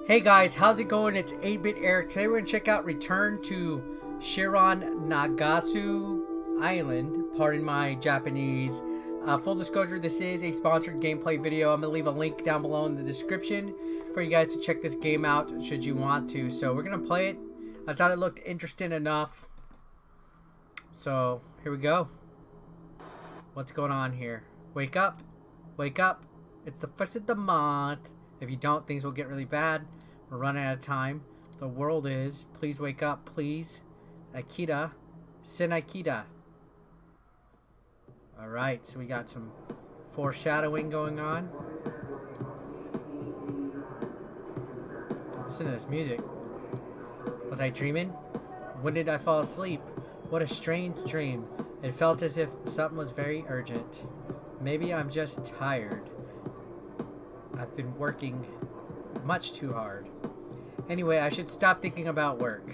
Hey guys, how's it going? It's 8-Bit Eric. Today we're going to check out Return to Shironagasu Island. Pardon my Japanese. Full disclosure, this is a sponsored gameplay video. I'm going to leave a link down below in the description for you guys to check this game out should you want to. So we're going to play it. I thought it looked interesting enough. So here we go. What's going on here? Wake up. Wake up. It's the first of the month. If you don't, things will get really bad. We're running out of time. The world is. Please wake up, please. Akita. Sin Akita. Alright, so we got some foreshadowing going on. Listen to this music. Was I dreaming? When did I fall asleep? What a strange dream. It felt as if something was very urgent. Maybe I'm just tired. I've been working much too hard. Anyway, I should stop thinking about work.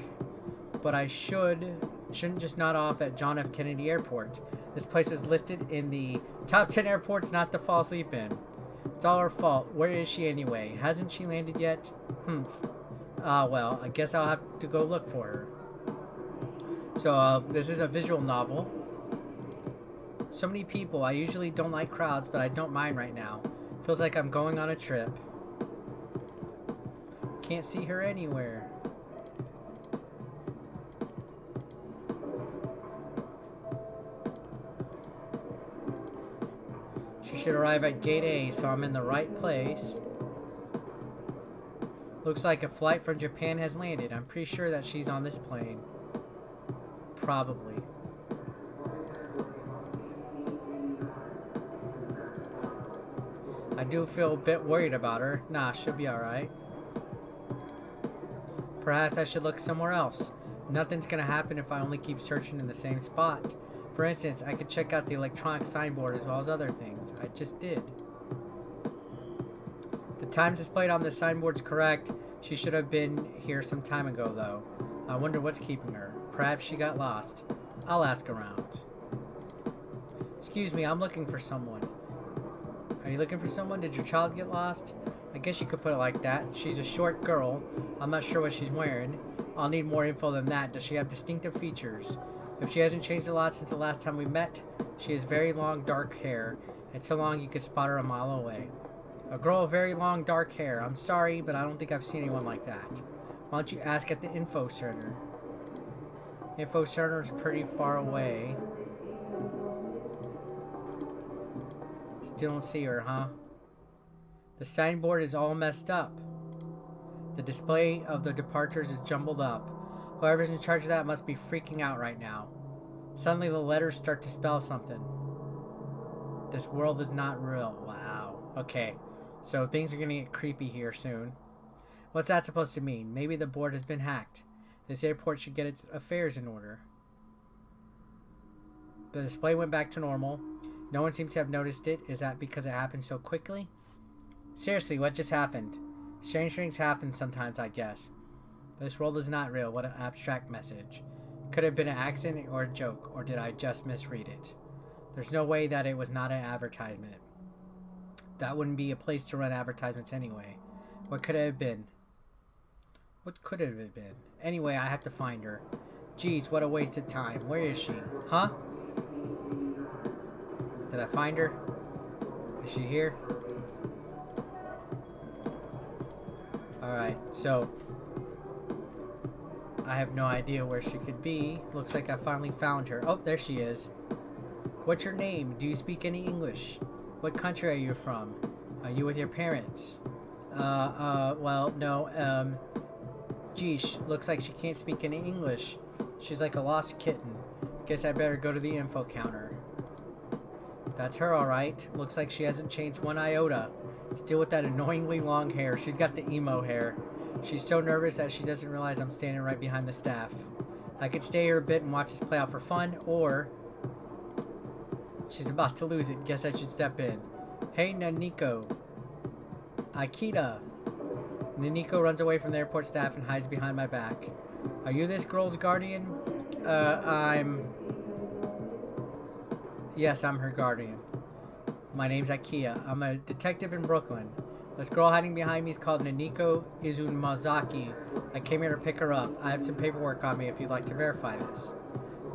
But I shouldn't just nod off at John F. Kennedy Airport. This place was listed in the top 10 airports not to fall asleep in. It's all her fault. Where is she anyway? Hasn't she landed yet? Well, I guess I'll have to go look for her. So, this is a visual novel. So many people. I usually don't like crowds, but I don't mind right now. Feels like I'm going on a trip. Can't see her anywhere. She should arrive at Gate A, so I'm in the right place. Looks like a flight from Japan has landed. I'm pretty sure that she's on this plane. Probably. I do feel a bit worried about her. Nah, she'll be alright. Perhaps I should look somewhere else. Nothing's gonna happen if I only keep searching in the same spot. For instance, I could check out the electronic signboard as well as other things. I just did. The times displayed on the signboard's correct. She should have been here some time ago, though. I wonder what's keeping her. Perhaps she got lost. I'll ask around. Excuse me, I'm looking for someone. Are you looking for someone? Did your child get lost? I guess you could put it like that. She's a short girl. I'm not sure what she's wearing. I'll need more info than that. Does she have distinctive features? If she hasn't changed a lot since the last time we met, she has very long dark hair. It's so long you could spot her a mile away. A girl with very long dark hair. I'm sorry, but I don't think I've seen anyone like that. Why don't you ask at the info center? Info center is pretty far away. Still don't see her, huh? The signboard is all messed up. The display of the departures is jumbled up. Whoever's in charge of that must be freaking out right now. Suddenly the letters start to spell something. This world is not real. Wow. Okay. So things are gonna get creepy here soon. What's that supposed to mean? Maybe the board has been hacked. This airport should get its affairs in order. The display went back to normal. No one seems to have noticed it. Is that because it happened so quickly? Seriously, what just happened? Strange things happen sometimes, I guess. This world is not real. What an abstract message. Could have been an accident or a joke, or did I just misread it? There's no way that it was not an advertisement. That wouldn't be a place to run advertisements anyway. What could it have been? What could it have been? Anyway, I have to find her. Geez, what a waste of time. Where is she? Huh? Did I find her? Is she here? Alright, so I have no idea where she could be. Looks like I finally found her. Oh, there she is. What's your name? Do you speak any English? What country are you from? Are you with your parents? Well, no, geesh, looks like she can't speak any English. She's like a lost kitten. Guess I better go to the info counter. That's her, alright. Looks like she hasn't changed one iota. Still with that annoyingly long hair. She's got the emo hair. She's so nervous that she doesn't realize I'm standing right behind the staff. I could stay here a bit and watch this play out for fun, or she's about to lose it. Guess I should step in. Hey, Naniko. Akita. Naniko runs away from the airport staff and hides behind my back. Are you this girl's guardian? Yes, I'm her guardian. My name's Ikea. I'm a detective in Brooklyn. This girl hiding behind me is called Naniko Izumazaki. I came here to pick her up. I have some paperwork on me if you'd like to verify this.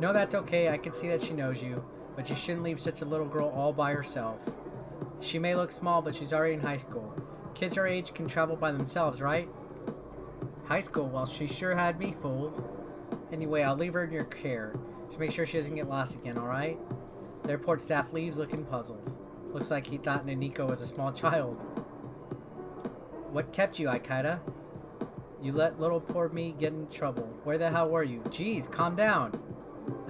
No, that's okay. I can see that she knows you, but you shouldn't leave such a little girl all by herself. She may look small, but she's already in high school. Kids her age can travel by themselves, right? High school? Well, she sure had me fooled. Anyway, I'll leave her in your care. Just make sure she doesn't get lost again, alright? The airport staff leaves looking puzzled. Looks like he thought Naniko was a small child. What kept you, Aikida? You let little poor me get in trouble. Where the hell were you? Jeez, calm down.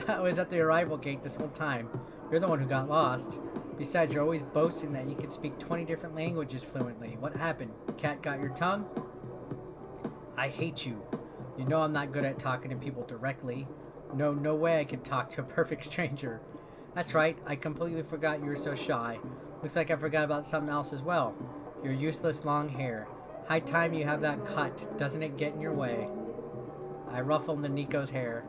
I was at the arrival gate this whole time. You're the one who got lost. Besides, you're always boasting that you can speak 20 different languages fluently. What happened? Cat got your tongue? I hate you. You know I'm not good at talking to people directly. No way I could talk to a perfect stranger. That's right, I completely forgot you were so shy. Looks like I forgot about something else as well. Your useless long hair. High time you have that cut. Doesn't it get in your way? I ruffled Naniko's hair.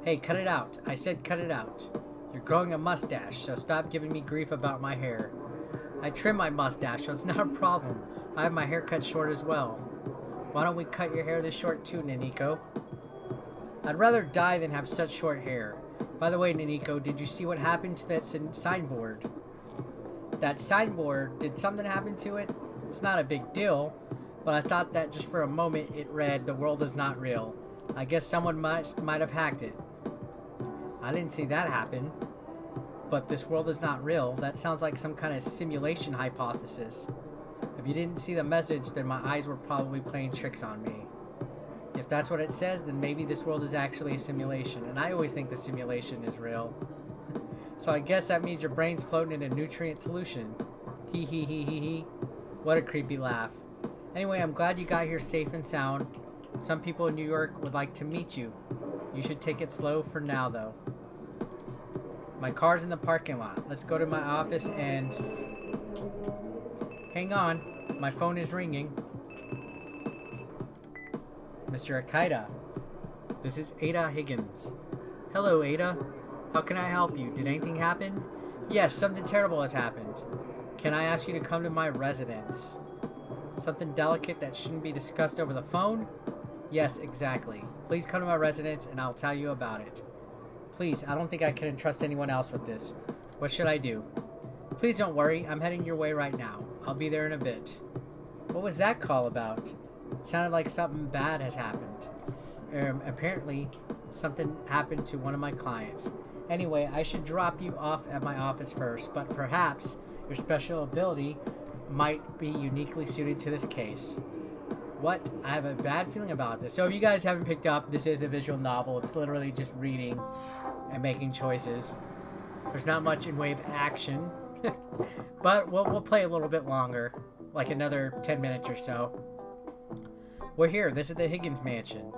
Hey, cut it out. I said cut it out. You're growing a mustache, so stop giving me grief about my hair. I trim my mustache, so it's not a problem. I have my hair cut short as well. Why don't we cut your hair this short too, Naniko? I'd rather die than have such short hair. By the way, Naniko, did you see what happened to that signboard? That signboard, did something happen to it? It's not a big deal, but I thought that just for a moment it read, "The world is not real." I guess someone might have hacked it. I didn't see that happen. But this world is not real. That sounds like some kind of simulation hypothesis. If you didn't see the message, then my eyes were probably playing tricks on me. If that's what it says, then maybe this world is actually a simulation, and I always think the simulation is real. So I guess that means your brain's floating in a nutrient solution. Hee hee hee hee hee. What a creepy laugh. Anyway, I'm glad you got here safe and sound. Some people in New York would like to meet you. You should take it slow for now, though. My car's in the parking lot. Let's go to my office and... Hang on. My phone is ringing. Mr. Aikida. This is Ada Higgins. Hello, Ada. How can I help you? Did anything happen? Yes, something terrible has happened. Can I ask you to come to my residence? Something delicate that shouldn't be discussed over the phone? Yes, exactly. Please come to my residence and I'll tell you about it. Please, I don't think I can entrust anyone else with this. What should I do? Please don't worry, I'm heading your way right now. I'll be there in a bit. What was that call about? It sounded like something bad has happened. Apparently, something happened to one of my clients. Anyway, I should drop you off at my office first, but perhaps your special ability might be uniquely suited to this case. What? I have a bad feeling about this. So if you guys haven't picked up, this is a visual novel. It's literally just reading and making choices. There's not much in way of action. But we'll play a little bit longer. Like another 10 minutes or so. We're here. This is the Higgins mansion.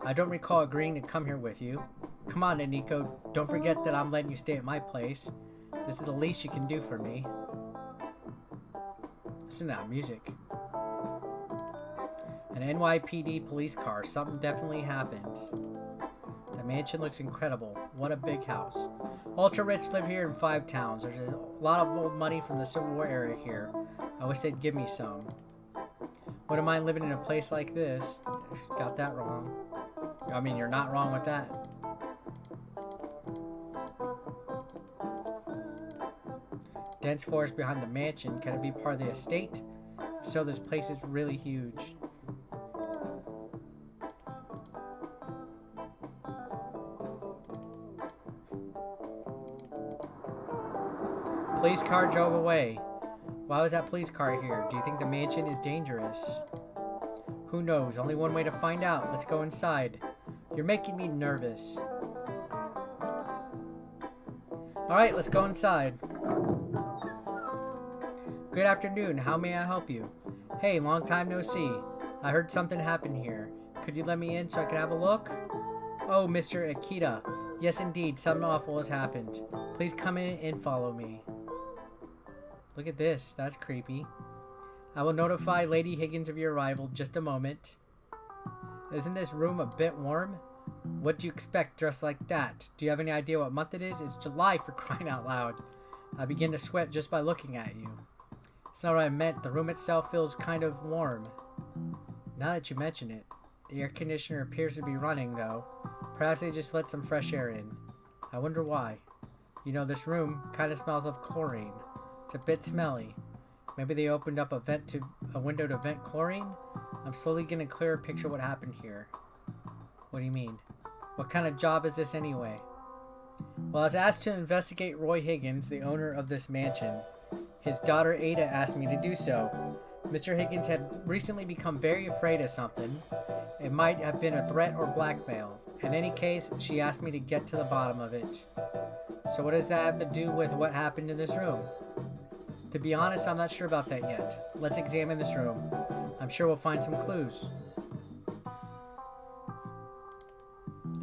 I don't recall agreeing to come here with you. Come on, Naniko. Don't forget that I'm letting you stay at my place. This is the least you can do for me. Listen to that music. An NYPD police car. Something definitely happened. The mansion looks incredible. What a big house. Ultra rich live here in 5 towns. There's a lot of old money from the Civil War era here. I wish they'd give me some. Wouldn't mind living in a place like this. Got that wrong. I mean, you're not wrong with that. Dense forest behind the mansion. Can it be part of the estate? If so, this place is really huge. Police car drove away. Why was that police car here? Do you think the mansion is dangerous? Who knows? Only one way to find out. Let's go inside. You're making me nervous. Alright, let's go inside. Good afternoon. How may I help you? Hey, long time no see. I heard something happened here. Could you let me in so I could have a look? Oh, Mr. Akita. Yes, indeed. Something awful has happened. Please come in and follow me. Look at this. That's creepy. I will notify Lady Higgins of your arrival. Just a moment. Isn't this room a bit warm? What do you expect dressed like that? Do you have any idea what month it is? It's July, for crying out loud. I begin to sweat just by looking at you. It's not what I meant. The room itself feels kind of warm. Now that you mention it, the air conditioner appears to be running, though. Perhaps they just let some fresh air in. I wonder why. You know, this room kind of smells of chlorine. It's a bit smelly. Maybe they opened up a window to vent chlorine? I'm slowly getting a clearer picture of what happened here. What do you mean? What kind of job is this anyway? Well, I was asked to investigate Roy Higgins, the owner of this mansion. His daughter Ada asked me to do so. Mr. Higgins had recently become very afraid of something. It might have been a threat or blackmail. In any case, she asked me to get to the bottom of it. So what does that have to do with what happened in this room? To be honest, I'm not sure about that yet. Let's examine this room. I'm sure we'll find some clues.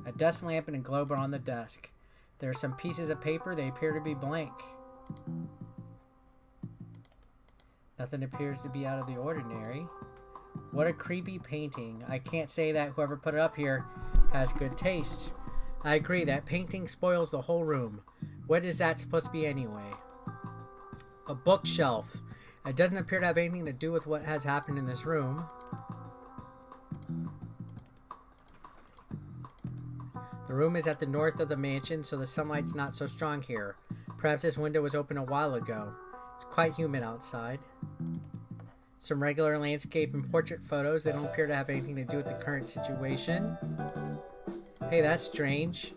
A desk lamp and a globe are on the desk. There are some pieces of paper. They appear to be blank. Nothing appears to be out of the ordinary. What a creepy painting. I can't say that whoever put it up here has good taste. I agree, that painting spoils the whole room. What is that supposed to be anyway? A bookshelf. It doesn't appear to have anything to do with what has happened in this room. The room is at the north of the mansion, so the sunlight's not so strong here. Perhaps this window was open a while ago. It's quite humid outside. Some regular landscape and portrait photos. They don't appear to have anything to do with the current situation. Hey, that's strange.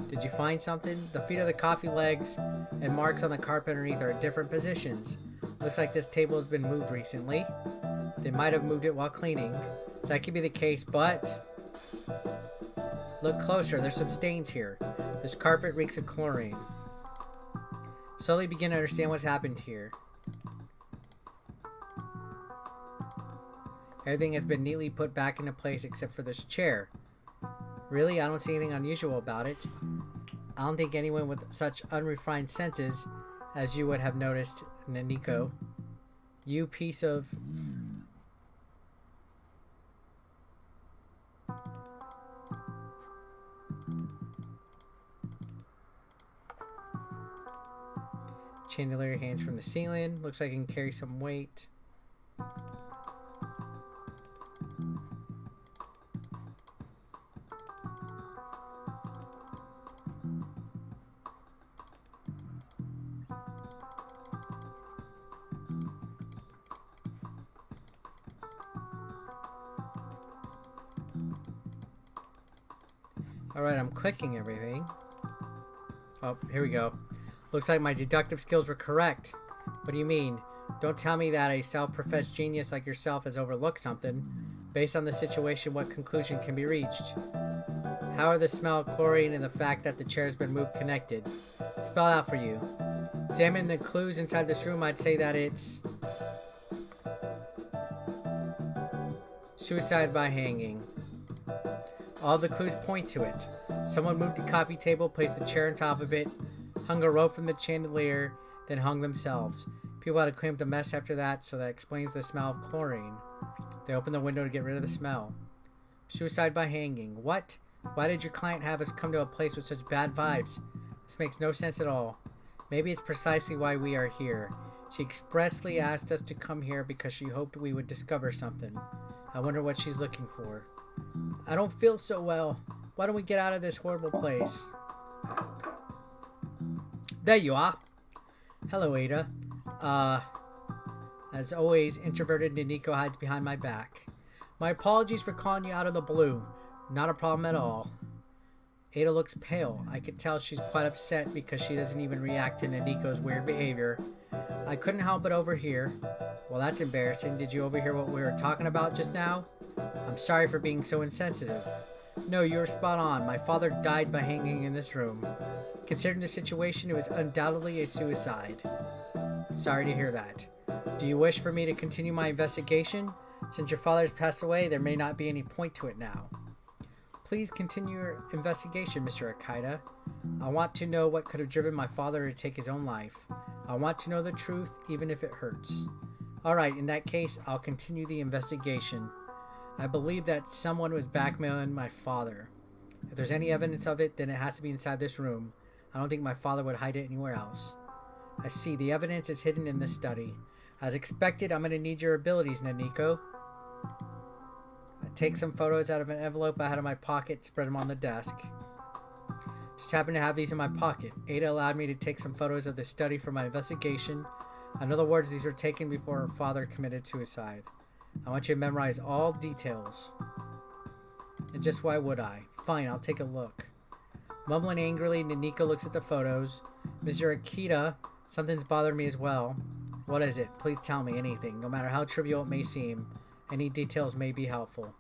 Did you find something? The feet of the coffee legs and marks on the carpet underneath are at different positions. Looks like this table has been moved recently. They might have moved it while cleaning. That could be the case, but... Look closer, there's some stains here. This carpet reeks of chlorine. Slowly begin to understand what's happened here. Everything has been neatly put back into place except for this chair. Really? I don't see anything unusual about it. I don't think anyone with such unrefined senses as you would have noticed, Naniko. You piece of... Chandelier hangs from the ceiling. Looks like it can carry some weight. Alright, I'm clicking everything. Oh, here we go. Looks like my deductive skills were correct. What do you mean? Don't tell me that a self-professed genius like yourself has overlooked something. Based on the situation, what conclusion can be reached? How are the smell of chlorine and the fact that the chair has been moved connected? Spell it out for you. Examine the clues inside this room. I'd say that it's... suicide by hanging. All the clues point to it. Someone moved the coffee table, placed the chair on top of it, hung a rope from the chandelier, then hung themselves. People had to clean up the mess after that, so that explains the smell of chlorine. They opened the window to get rid of the smell. Suicide by hanging. What? Why did your client have us come to a place with such bad vibes? This makes no sense at all. Maybe it's precisely why we are here. She expressly asked us to come here because she hoped we would discover something. I wonder what she's looking for. I don't feel so well. Why don't we get out of this horrible place? There you are. Hello, Ada. As always, introverted Naniko hides behind my back. My apologies for calling you out of the blue. Not a problem at all. Ada looks pale. I could tell she's quite upset because she doesn't even react to Naniko's weird behavior. I couldn't help but overhear. Well, that's embarrassing. Did you overhear what we were talking about just now? I'm sorry for being so insensitive. No, you were spot on. My father died by hanging in this room. Considering the situation, it was undoubtedly a suicide. Sorry to hear that. Do you wish for me to continue my investigation? Since your father has passed away, there may not be any point to it now. Please continue your investigation, Mr. Akita. I want to know what could have driven my father to take his own life. I want to know the truth, even if it hurts. Alright, in that case, I'll continue the investigation. I believe that someone was blackmailing my father. If there's any evidence of it, then it has to be inside this room. I don't think my father would hide it anywhere else. I see. The evidence is hidden in this study. As expected, I'm gonna need your abilities, Naniko. I take some photos out of an envelope I had in my pocket, spread them on the desk. Just happened to have these in my pocket. Ada allowed me to take some photos of the study for my investigation. In other words, these were taken before her father committed suicide. I want you to memorize all details. And just why would I? Fine, I'll take a look. Mumbling angrily, Naniko looks at the photos. Mr. Akita, something's bothered me as well. What is it? Please tell me anything, no matter how trivial it may seem. Any details may be helpful.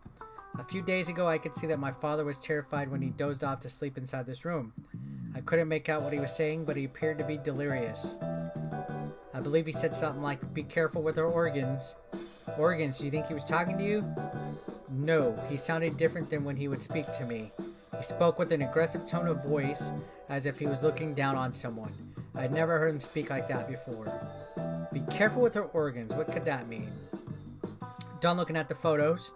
A few days ago, I could see that my father was terrified when he dozed off to sleep inside this room. I couldn't make out what he was saying, but he appeared to be delirious. I believe he said something like, "Be careful with our organs." Organs, do you think he was talking to you? No, he sounded different than when he would speak to me. He spoke with an aggressive tone of voice, as if he was looking down on someone. I'd never heard him speak like that before. Be careful with her organs, what could that mean? Done looking at the photos.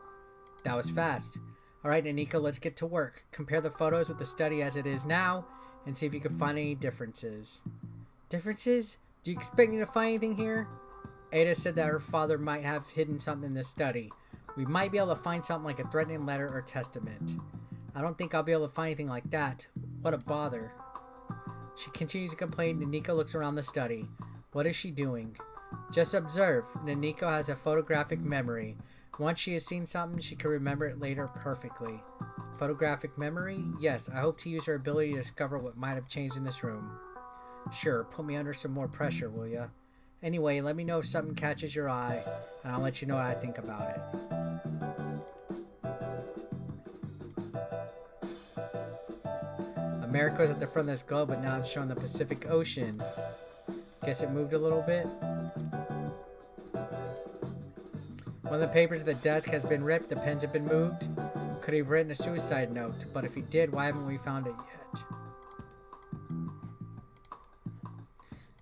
That was fast. Alright, Naniko, let's get to work. Compare the photos with the study as it is now, and see if you can find any differences. Differences? Do you expect me to find anything here? Ada said that her father might have hidden something in the study. We might be able to find something like a threatening letter or testament. I don't think I'll be able to find anything like that. What a bother. She continues to complain. Naniko looks around the study. What is she doing? Just observe. Naniko has a photographic memory. Once she has seen something, she can remember it later perfectly. Photographic memory? Yes, I hope to use her ability to discover what might have changed in this room. Sure, put me under some more pressure, will ya? Anyway, let me know if something catches your eye, and I'll let you know what I think about it. America's at the front of this globe, but now I'm showing the Pacific Ocean. Guess it moved a little bit. One of the papers at the desk has been ripped, the pens have been moved. Could he have written a suicide note? But if he did, why haven't we found it yet?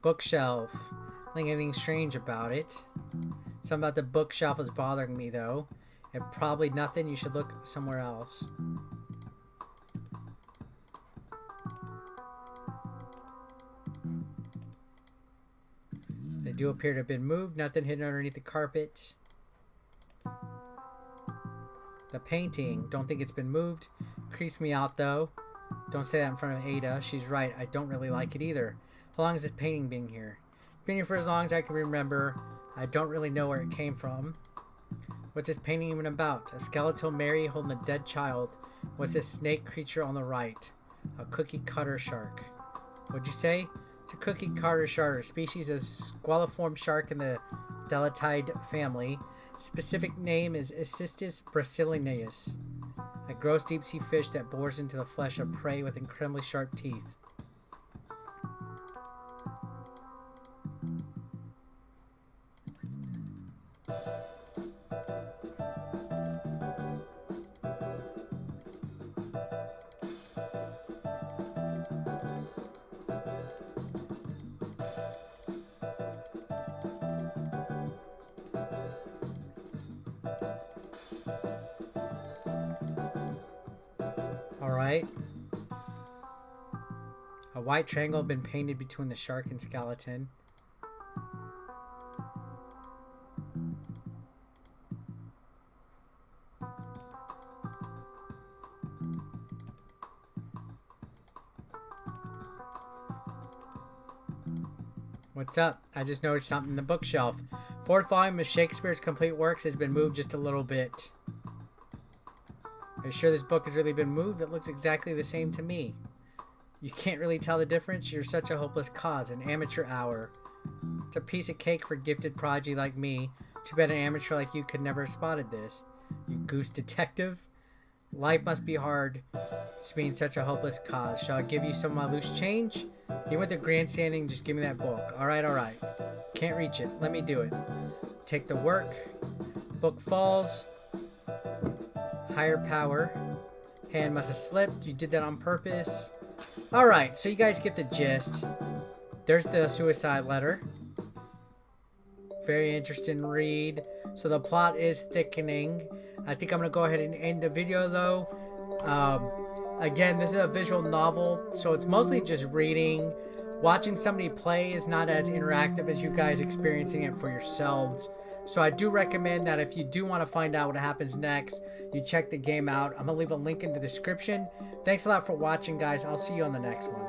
Bookshelf. I think anything strange about it. Something about the bookshelf is bothering me though. If probably nothing, you should look somewhere else. They do appear to have been moved. Nothing hidden underneath the carpet. The painting. Don't think it's been moved. Creeps me out though. Don't say that in front of Ada. She's right. I don't really like it either. How long has this painting been here? Been here for as long as I can remember. I don't really know where it came from. What's this painting even about? A skeletal Mary holding a dead child. What's this snake creature on the right? A cookie cutter shark. What'd you say? It's a cookie cutter shark, a species of squaliform shark in the Delatide family. Specific name is Acistis brasileus, a gross deep sea fish that bores into the flesh of prey with incredibly sharp teeth. Alright. A white triangle had been painted between the shark and skeleton. What's up? I just noticed something in the bookshelf. Fourth volume of Shakespeare's complete works has been moved just a little bit. Are you sure this book has really been moved? It looks exactly the same to me. You can't really tell the difference? You're such a hopeless cause. An amateur hour. It's a piece of cake for a gifted prodigy like me. Too bad an amateur like you could never have spotted this. You goose detective. Life must be hard just being such a hopeless cause. Shall I give you some of my loose change? You went to grandstanding, just give me that book. Alright, alright. Can't reach it. Let me do it. Take the work. Book falls. Higher power. Hand must have slipped. You did that on purpose. Alright, so you guys get the gist. There's the suicide letter. Very interesting read. So the plot is thickening. I think I'm going to go ahead and end the video though. Again, this is a visual novel, so it's mostly just reading. watching somebody play is not as interactive as you guys experiencing it for yourselves. So I do recommend that if you do want to find out what happens next, you check the game out. I'm going to leave a link in the description. Thanks a lot for watching, guys. I'll see you on the next one.